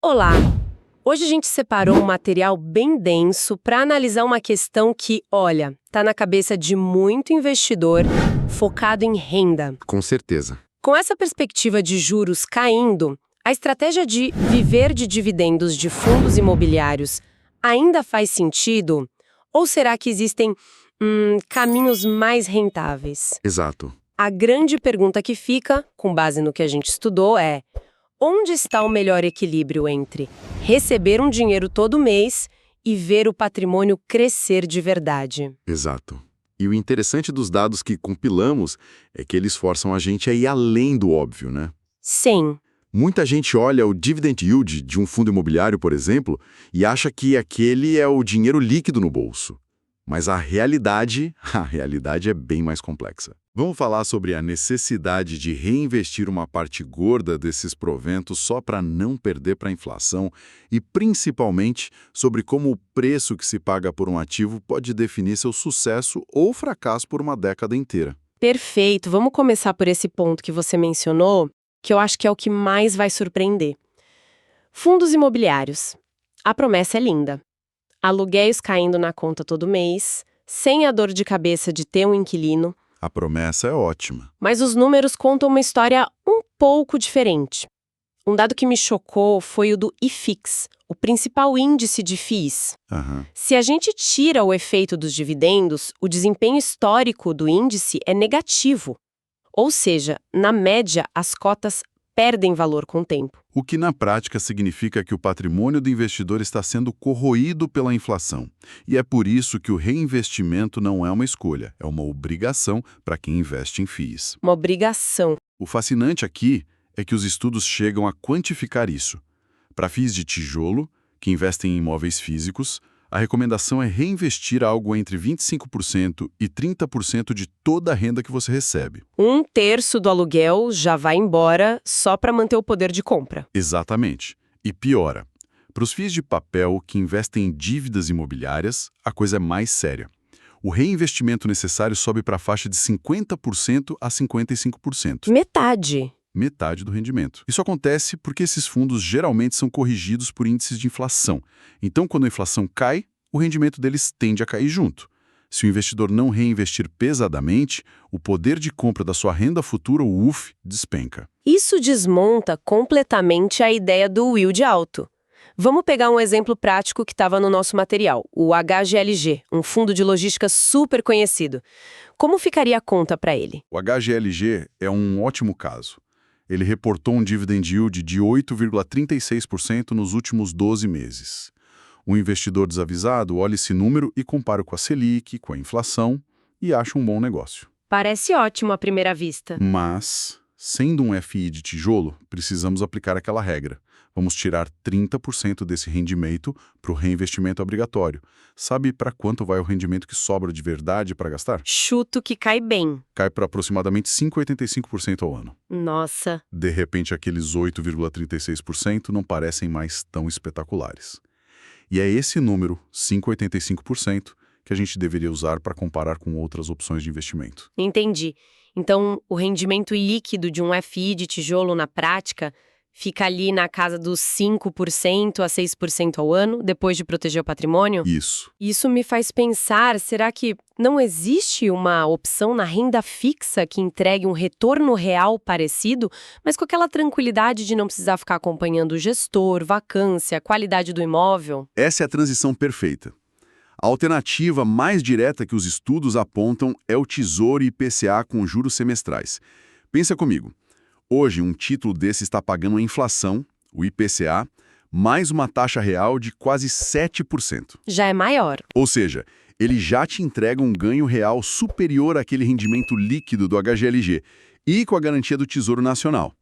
Olá! Hoje a gente separou um material bem denso para analisar uma questão que, olha, tá na cabeça de muito investidor focado em renda. Com certeza. Com essa perspectiva de juros caindo, a estratégia de viver de dividendos de fundos imobiliários ainda faz sentido? Ou será que existem caminhos mais rentáveis? Exato. A grande pergunta que fica, com base no que a gente estudou, é: onde está o melhor equilíbrio entre receber um dinheiro todo mês e ver o patrimônio crescer de verdade? Exato. E o interessante dos dados que compilamos é que eles forçam a gente a ir além do óbvio, né? Sim. Muita gente olha o dividend yield de um fundo imobiliário, por exemplo, e acha que aquele é o dinheiro líquido no bolso. Mas a realidade é bem mais complexa. Vamos falar sobre a necessidade de reinvestir uma parte gorda desses proventos só para não perder para a inflação e, principalmente, sobre como o preço que se paga por um ativo pode definir seu sucesso ou fracasso por uma década inteira. Perfeito. Vamos começar por esse ponto que você mencionou, que eu acho que é o que mais vai surpreender. Fundos imobiliários. A promessa é linda. Aluguéis caindo na conta todo mês, sem a dor de cabeça de ter um inquilino. A promessa é ótima. Mas os números contam uma história um pouco diferente. Um dado que me chocou foi o do IFIX, o principal índice de FIIs. Aham. Se a gente tira o efeito dos dividendos, o desempenho histórico do índice é negativo. Ou seja, na média, as cotas perdem valor com o tempo. O que na prática significa que o patrimônio do investidor está sendo corroído pela inflação. E é por isso que o reinvestimento não é uma escolha, é uma obrigação para quem investe em FIIs. Uma obrigação. O fascinante aqui é que os estudos chegam a quantificar isso. Para FIIs de tijolo, que investem em imóveis físicos, a recomendação é reinvestir algo entre 25% e 30% de toda a renda que você recebe. 1/3 do aluguel já vai embora só para manter o poder de compra. Exatamente. E piora. Para os FIIs de papel que investem em dívidas imobiliárias, a coisa é mais séria. O reinvestimento necessário sobe para a faixa de 50% a 55%. Metade. Metade do rendimento. Isso acontece porque esses fundos geralmente são corrigidos por índices de inflação. Então, quando a inflação cai, o rendimento deles tende a cair junto. Se o investidor não reinvestir pesadamente, o poder de compra da sua renda futura, o UF, despenca. Isso desmonta completamente a ideia do yield alto. Vamos pegar um exemplo prático que estava no nosso material, o HGLG, um fundo de logística super conhecido. Como ficaria a conta para ele? O HGLG é um ótimo caso. Ele reportou um dividend yield de 8,36% nos últimos 12 meses. O investidor desavisado olha esse número e compara com a Selic, com a inflação, e acha um bom negócio. Parece ótimo à primeira vista. Mas, sendo um FI de tijolo, precisamos aplicar aquela regra. Vamos tirar 30% desse rendimento para o reinvestimento obrigatório. Sabe para quanto vai o rendimento que sobra de verdade para gastar? Chuto que cai bem. Cai para aproximadamente 5,85% ao ano. Nossa. De repente, aqueles 8,36% não parecem mais tão espetaculares. E é esse número, 5,85%, que a gente deveria usar para comparar com outras opções de investimento. Entendi. Então, o rendimento líquido de um FI de tijolo na prática fica ali na casa dos 5% a 6% ao ano, depois de proteger o patrimônio? Isso. Isso me faz pensar, será que não existe uma opção na renda fixa que entregue um retorno real parecido, mas com aquela tranquilidade de não precisar ficar acompanhando o gestor, vacância, qualidade do imóvel? Essa é a transição perfeita. A alternativa mais direta que os estudos apontam é o Tesouro IPCA com juros semestrais. Pensa comigo. Hoje, um título desse está pagando a inflação, o IPCA, mais uma taxa real de quase 7%. Já é maior. Ou seja, ele já te entrega um ganho real superior àquele rendimento líquido do HGLG e com a garantia do Tesouro Nacional.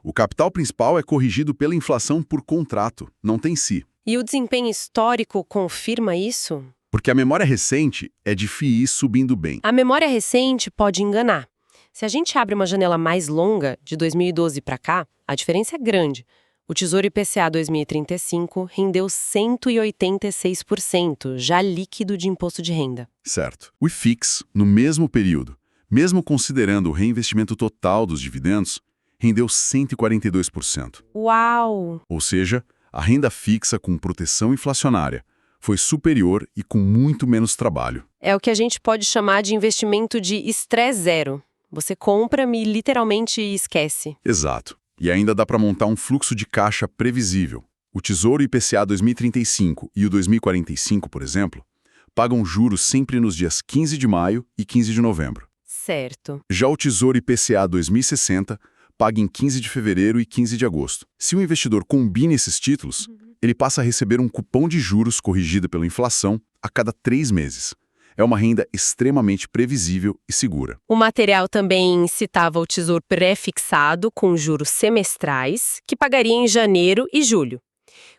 O capital principal é corrigido pela inflação por contrato, não tem si. E o desempenho histórico confirma isso? Porque a memória recente é de FIIs subindo bem. A memória recente pode enganar. Se a gente abre uma janela mais longa, de 2012 para cá, a diferença é grande. O Tesouro IPCA 2035 rendeu 186%, já líquido de imposto de renda. Certo. O IFIX, no mesmo período, mesmo considerando o reinvestimento total dos dividendos, rendeu 142%. Uau! Ou seja, A renda fixa com proteção inflacionária foi superior e com muito menos trabalho. É o que a gente pode chamar de investimento de estresse zero. Você compra e literalmente esquece. Exato. E ainda dá para montar um fluxo de caixa previsível. O Tesouro IPCA 2035 e o 2045, por exemplo, pagam juros sempre nos dias 15 de maio e 15 de novembro. Certo. Já o Tesouro IPCA 2060 paga em 15 de fevereiro e 15 de agosto. Se o investidor combina esses títulos, ele passa a receber um cupom de juros corrigido pela inflação a cada 3 meses. É uma renda extremamente previsível e segura. O material também citava o tesouro pré-fixado com juros semestrais, que pagaria em janeiro e julho.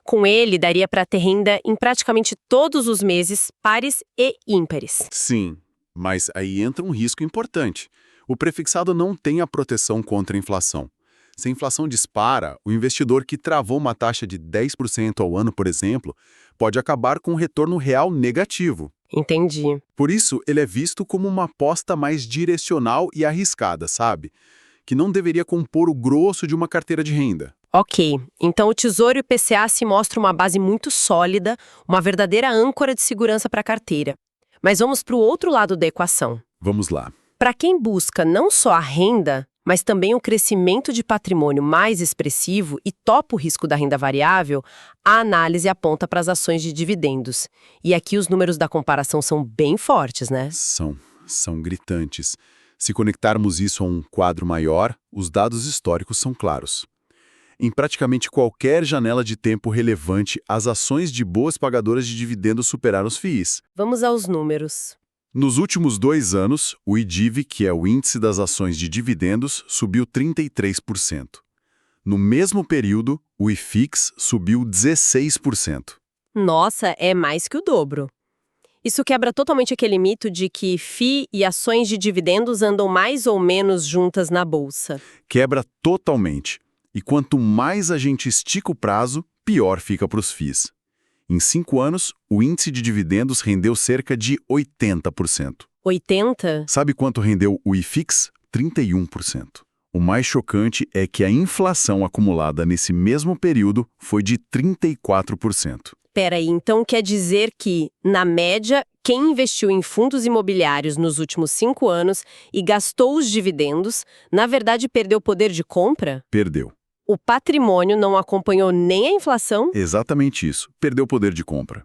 Com ele, daria para ter renda em praticamente todos os meses, pares e ímpares. Sim, mas aí entra um risco importante. O prefixado não tem a proteção contra a inflação. Se a inflação dispara, o investidor que travou uma taxa de 10% ao ano, por exemplo, pode acabar com um retorno real negativo. Entendi. Por isso, ele é visto como uma aposta mais direcional e arriscada, sabe? Que não deveria compor o grosso de uma carteira de renda. Ok, então o Tesouro IPCA se mostra uma base muito sólida, uma verdadeira âncora de segurança para a carteira. Mas vamos para o outro lado da equação. Vamos lá. Para quem busca não só a renda, mas também o crescimento de patrimônio mais expressivo e topa o risco da renda variável, a análise aponta para as ações de dividendos. E aqui os números da comparação são bem fortes, né? São gritantes. Se conectarmos isso a um quadro maior, os dados históricos são claros. Em praticamente qualquer janela de tempo relevante, as ações de boas pagadoras de dividendos superaram os FIIs. Vamos aos números. Nos últimos 2 anos, o IDIV, que é o índice das ações de dividendos, subiu 33%. No mesmo período, o IFIX subiu 16%. Nossa, é mais que o dobro. Isso quebra totalmente aquele mito de que FII e ações de dividendos andam mais ou menos juntas na bolsa. Quebra totalmente. E quanto mais a gente estica o prazo, pior fica para os FIIs. Em 5 anos, o índice de dividendos rendeu cerca de 80%. 80%? Sabe quanto rendeu o IFIX? 31%. O mais chocante é que a inflação acumulada nesse mesmo período foi de 34%. Peraí, então quer dizer que, na média, quem investiu em fundos imobiliários nos últimos 5 anos e gastou os dividendos, na verdade perdeu poder de compra? Perdeu. O patrimônio não acompanhou nem a inflação? Exatamente isso. Perdeu poder de compra.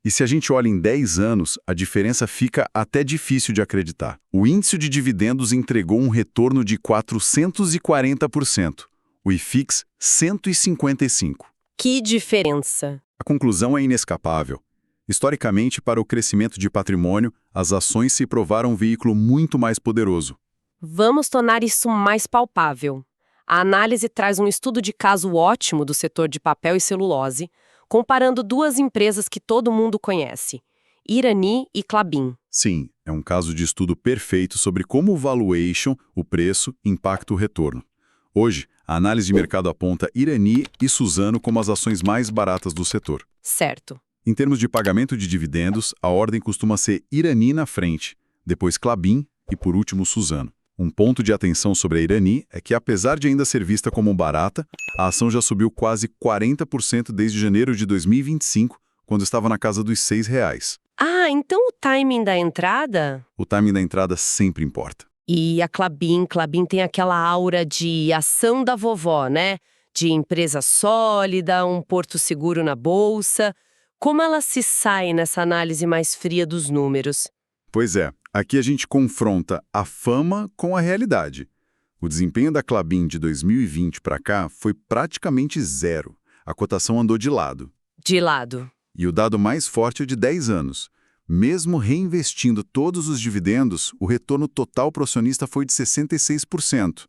E se a gente olha em 10 anos, a diferença fica até difícil de acreditar. O índice de dividendos entregou um retorno de 440%. O IFIX, 155%. Que diferença! A conclusão é inescapável. Historicamente, para o crescimento de patrimônio, as ações se provaram um veículo muito mais poderoso. Vamos tornar isso mais palpável. A análise traz um estudo de caso ótimo do setor de papel e celulose, comparando 2 empresas que todo mundo conhece, Irani e Klabin. Sim, é um caso de estudo perfeito sobre como o valuation, o preço, impacta o retorno. Hoje, a análise de mercado aponta Irani e Suzano como as ações mais baratas do setor. Certo. Em termos de pagamento de dividendos, a ordem costuma ser Irani na frente, depois Klabin e, por último, Suzano. Um ponto de atenção sobre a Irani é que, apesar de ainda ser vista como barata, a ação já subiu quase 40% desde janeiro de 2025, quando estava na casa dos R$6. Ah, então o timing da entrada? O timing da entrada sempre importa. E a Klabin tem aquela aura de ação da vovó, né? De empresa sólida, um porto seguro na bolsa. Como ela se sai nessa análise mais fria dos números? Pois é, aqui a gente confronta a fama com a realidade. O desempenho da Klabin de 2020 para cá foi praticamente zero. A cotação andou de lado. De lado. E o dado mais forte é de 10 anos. Mesmo reinvestindo todos os dividendos, o retorno total para o acionista foi de 66%.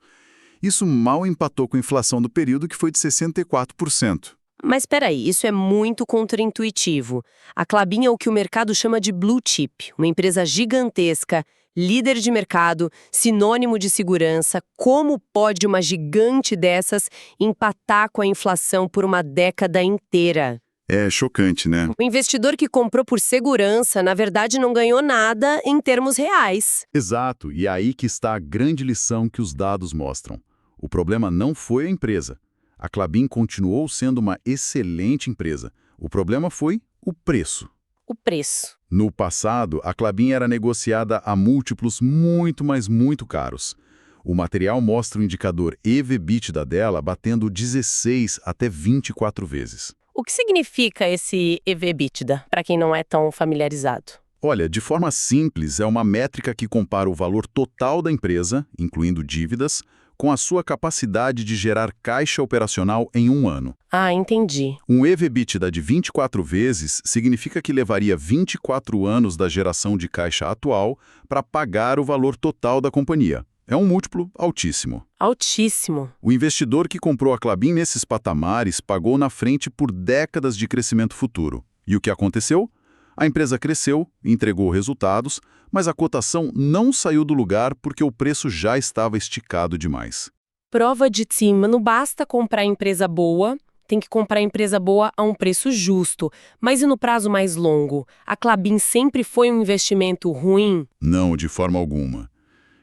Isso mal empatou com a inflação do período, que foi de 64%. Mas peraí, isso é muito contraintuitivo. A Klabin é o que o mercado chama de blue chip, uma empresa gigantesca, líder de mercado, sinônimo de segurança. Como pode uma gigante dessas empatar com a inflação por uma década inteira? É chocante, né? O investidor que comprou por segurança, na verdade, não ganhou nada em termos reais. Exato, e é aí que está a grande lição que os dados mostram. O problema não foi a empresa. A Klabin continuou sendo uma excelente empresa. O problema foi o preço. O preço. No passado, a Klabin era negociada a múltiplos muito, mas muito caros. O material mostra o indicador EV/EBITDA dela batendo 16 até 24 vezes. O que significa esse EV/EBITDA, para quem não é tão familiarizado? Olha, de forma simples, é uma métrica que compara o valor total da empresa, incluindo dívidas, com a sua capacidade de gerar caixa operacional em um ano. Ah, entendi. Um EV/EBITDA de 24 vezes significa que levaria 24 anos da geração de caixa atual para pagar o valor total da companhia. É um múltiplo altíssimo. Altíssimo. O investidor que comprou a Klabin nesses patamares pagou na frente por décadas de crescimento futuro. E o que aconteceu? A empresa cresceu, entregou resultados, mas a cotação não saiu do lugar porque o preço já estava esticado demais. Prova de cima, não basta comprar empresa boa, tem que comprar empresa boa a um preço justo. Mas e no prazo mais longo? A Klabin sempre foi um investimento ruim? Não, de forma alguma.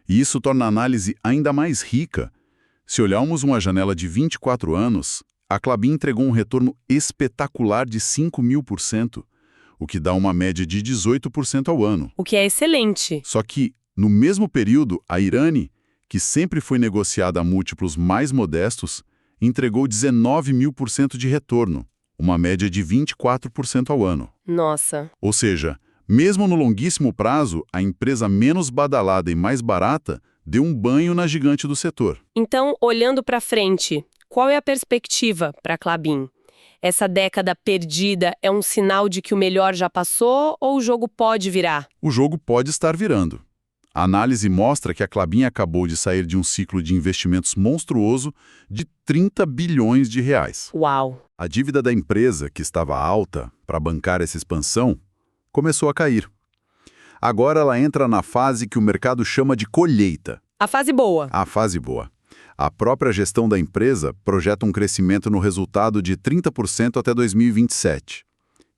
E isso torna a análise ainda mais rica. Se olharmos uma janela de 24 anos, a Klabin entregou um retorno espetacular de 5.000%, o que dá uma média de 18% ao ano. O que é excelente. Só que, no mesmo período, a Irani, que sempre foi negociada a múltiplos mais modestos, entregou 19.000% de retorno, uma média de 24% ao ano. Nossa. Ou seja, mesmo no longuíssimo prazo, a empresa menos badalada e mais barata deu um banho na gigante do setor. Então, olhando para frente, qual é a perspectiva para a Klabin? Essa década perdida é um sinal de que o melhor já passou ou o jogo pode virar? O jogo pode estar virando. A análise mostra que a Klabin acabou de sair de um ciclo de investimentos monstruoso de 30 bilhões de reais. Uau! A dívida da empresa, que estava alta para bancar essa expansão, começou a cair. Agora ela entra na fase que o mercado chama de colheita. A fase boa. A fase boa. A própria gestão da empresa projeta um crescimento no resultado de 30% até 2027.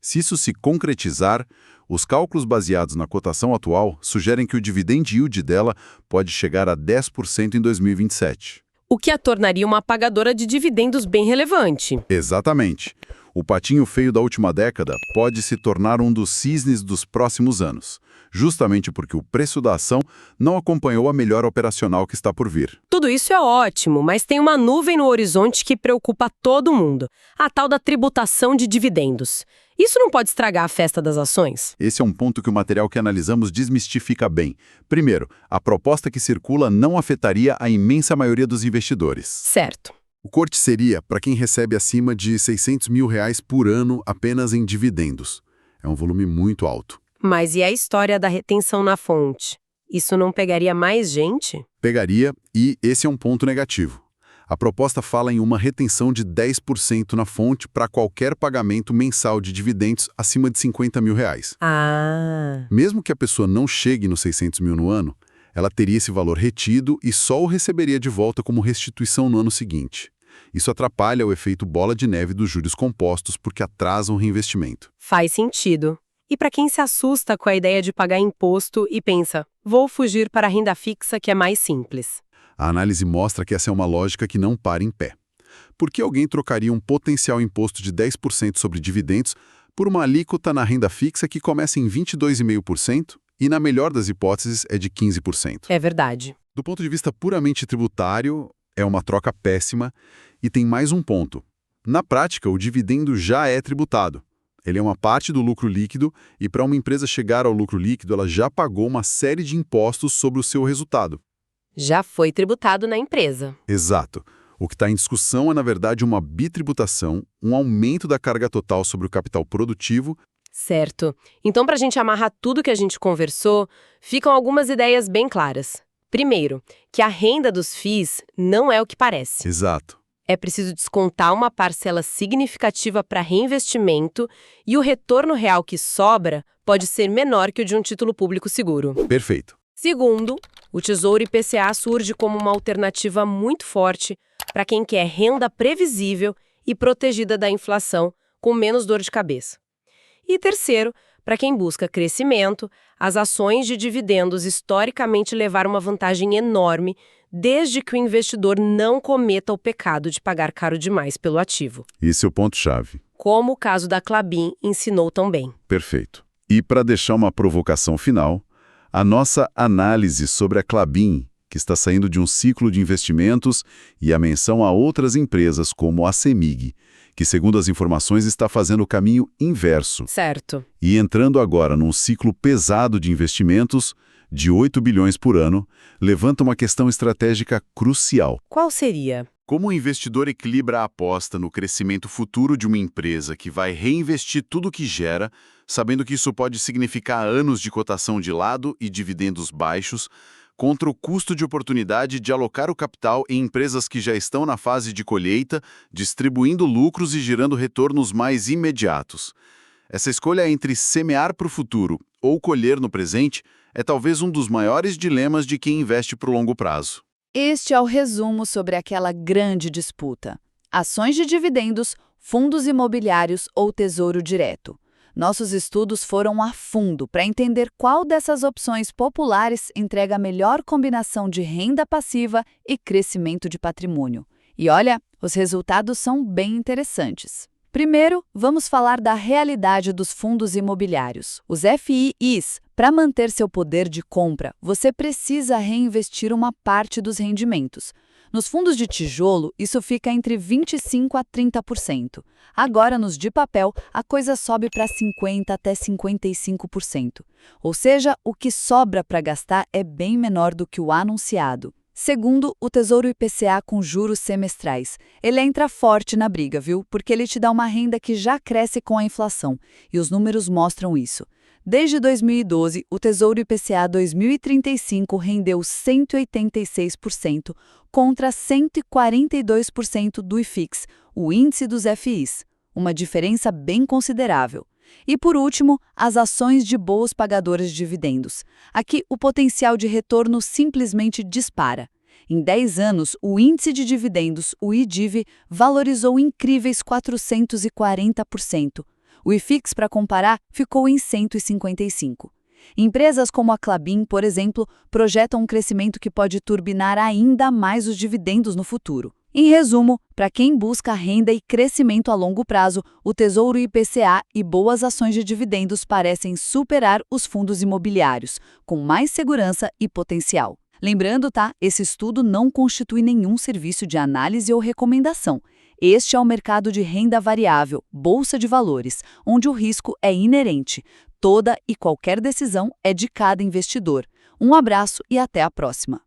Se isso se concretizar, os cálculos baseados na cotação atual sugerem que o dividend yield dela pode chegar a 10% em 2027. O que a tornaria uma pagadora de dividendos bem relevante. Exatamente. O patinho feio da última década pode se tornar um dos cisnes dos próximos anos, justamente porque o preço da ação não acompanhou a melhora operacional que está por vir. Tudo isso é ótimo, mas tem uma nuvem no horizonte que preocupa todo mundo, a tal da tributação de dividendos. Isso não pode estragar a festa das ações? Esse é um ponto que o material que analisamos desmistifica bem. Primeiro, a proposta que circula não afetaria a imensa maioria dos investidores. Certo. O corte seria para quem recebe acima de R$600 mil por ano apenas em dividendos. É um volume muito alto. Mas e a história da retenção na fonte? Isso não pegaria mais gente? Pegaria, e esse é um ponto negativo. A proposta fala em uma retenção de 10% na fonte para qualquer pagamento mensal de dividendos acima de R$50 mil. Ah. Mesmo que a pessoa não chegue nos 600 mil no ano, ela teria esse valor retido e só o receberia de volta como restituição no ano seguinte. Isso atrapalha o efeito bola de neve dos juros compostos porque atrasam o reinvestimento. Faz sentido. E para quem se assusta com a ideia de pagar imposto e pensa, vou fugir para a renda fixa que é mais simples. A análise mostra que essa é uma lógica que não para em pé. Por que alguém trocaria um potencial imposto de 10% sobre dividendos por uma alíquota na renda fixa que começa em 22,5% e, na melhor das hipóteses, é de 15%? É verdade. Do ponto de vista puramente tributário, é uma troca péssima e tem mais um ponto. Na prática, o dividendo já é tributado. Ele é uma parte do lucro líquido e, para uma empresa chegar ao lucro líquido, ela já pagou uma série de impostos sobre o seu resultado. Já foi tributado na empresa. Exato. O que está em discussão é, na verdade, uma bitributação, um aumento da carga total sobre o capital produtivo. Certo. Então, para a gente amarrar tudo que a gente conversou, ficam algumas ideias bem claras. Primeiro, que a renda dos FIIs não é o que parece. Exato. É preciso descontar uma parcela significativa para reinvestimento e o retorno real que sobra pode ser menor que o de um título público seguro. Perfeito. Segundo, o Tesouro IPCA surge como uma alternativa muito forte para quem quer renda previsível e protegida da inflação, com menos dor de cabeça. E terceiro, para quem busca crescimento, as ações de dividendos historicamente levaram uma vantagem enorme, desde que o investidor não cometa o pecado de pagar caro demais pelo ativo. Esse é o ponto-chave. Como o caso da Klabin ensinou também. Perfeito. E para deixar uma provocação final, a nossa análise sobre a Klabin, que está saindo de um ciclo de investimentos, e a menção a outras empresas como a CEMIG, que, segundo as informações, está fazendo o caminho inverso. Certo. E entrando agora num ciclo pesado de investimentos, de 8 bilhões por ano, levanta uma questão estratégica crucial. Qual seria? Como o investidor equilibra a aposta no crescimento futuro de uma empresa que vai reinvestir tudo o que gera, sabendo que isso pode significar anos de cotação de lado e dividendos baixos, contra o custo de oportunidade de alocar o capital em empresas que já estão na fase de colheita, distribuindo lucros e gerando retornos mais imediatos. Essa escolha entre semear para o futuro ou colher no presente é talvez um dos maiores dilemas de quem investe para o longo prazo. Este é o resumo sobre aquela grande disputa: ações de dividendos, fundos imobiliários ou tesouro direto. Nossos estudos foram a fundo para entender qual dessas opções populares entrega a melhor combinação de renda passiva e crescimento de patrimônio. E olha, os resultados são bem interessantes. Primeiro, vamos falar da realidade dos fundos imobiliários. Os FIIs, para manter seu poder de compra, você precisa reinvestir uma parte dos rendimentos. Nos fundos de tijolo, isso fica entre 25% a 30%. Agora, nos de papel, a coisa sobe para 50% até 55%. Ou seja, o que sobra para gastar é bem menor do que o anunciado. Segundo, o Tesouro IPCA com juros semestrais. Ele entra forte na briga, viu? Porque ele te dá uma renda que já cresce com a inflação. E os números mostram isso. Desde 2012, o Tesouro IPCA 2035 rendeu 186% contra 142% do IFIX, o índice dos FIs. Uma diferença bem considerável. E, por último, as ações de boas pagadoras de dividendos. Aqui, o potencial de retorno simplesmente dispara. Em 10 anos, o índice de dividendos, o IDIV, valorizou incríveis 440%. O IFIX, para comparar, ficou em 155%. Empresas como a Klabin, por exemplo, projetam um crescimento que pode turbinar ainda mais os dividendos no futuro. Em resumo, para quem busca renda e crescimento a longo prazo, o Tesouro IPCA e boas ações de dividendos parecem superar os fundos imobiliários, com mais segurança e potencial. Lembrando, tá? Esse estudo não constitui nenhum serviço de análise ou recomendação. Este é o mercado de renda variável, bolsa de valores, onde o risco é inerente. Toda e qualquer decisão é de cada investidor. Um abraço e até a próxima.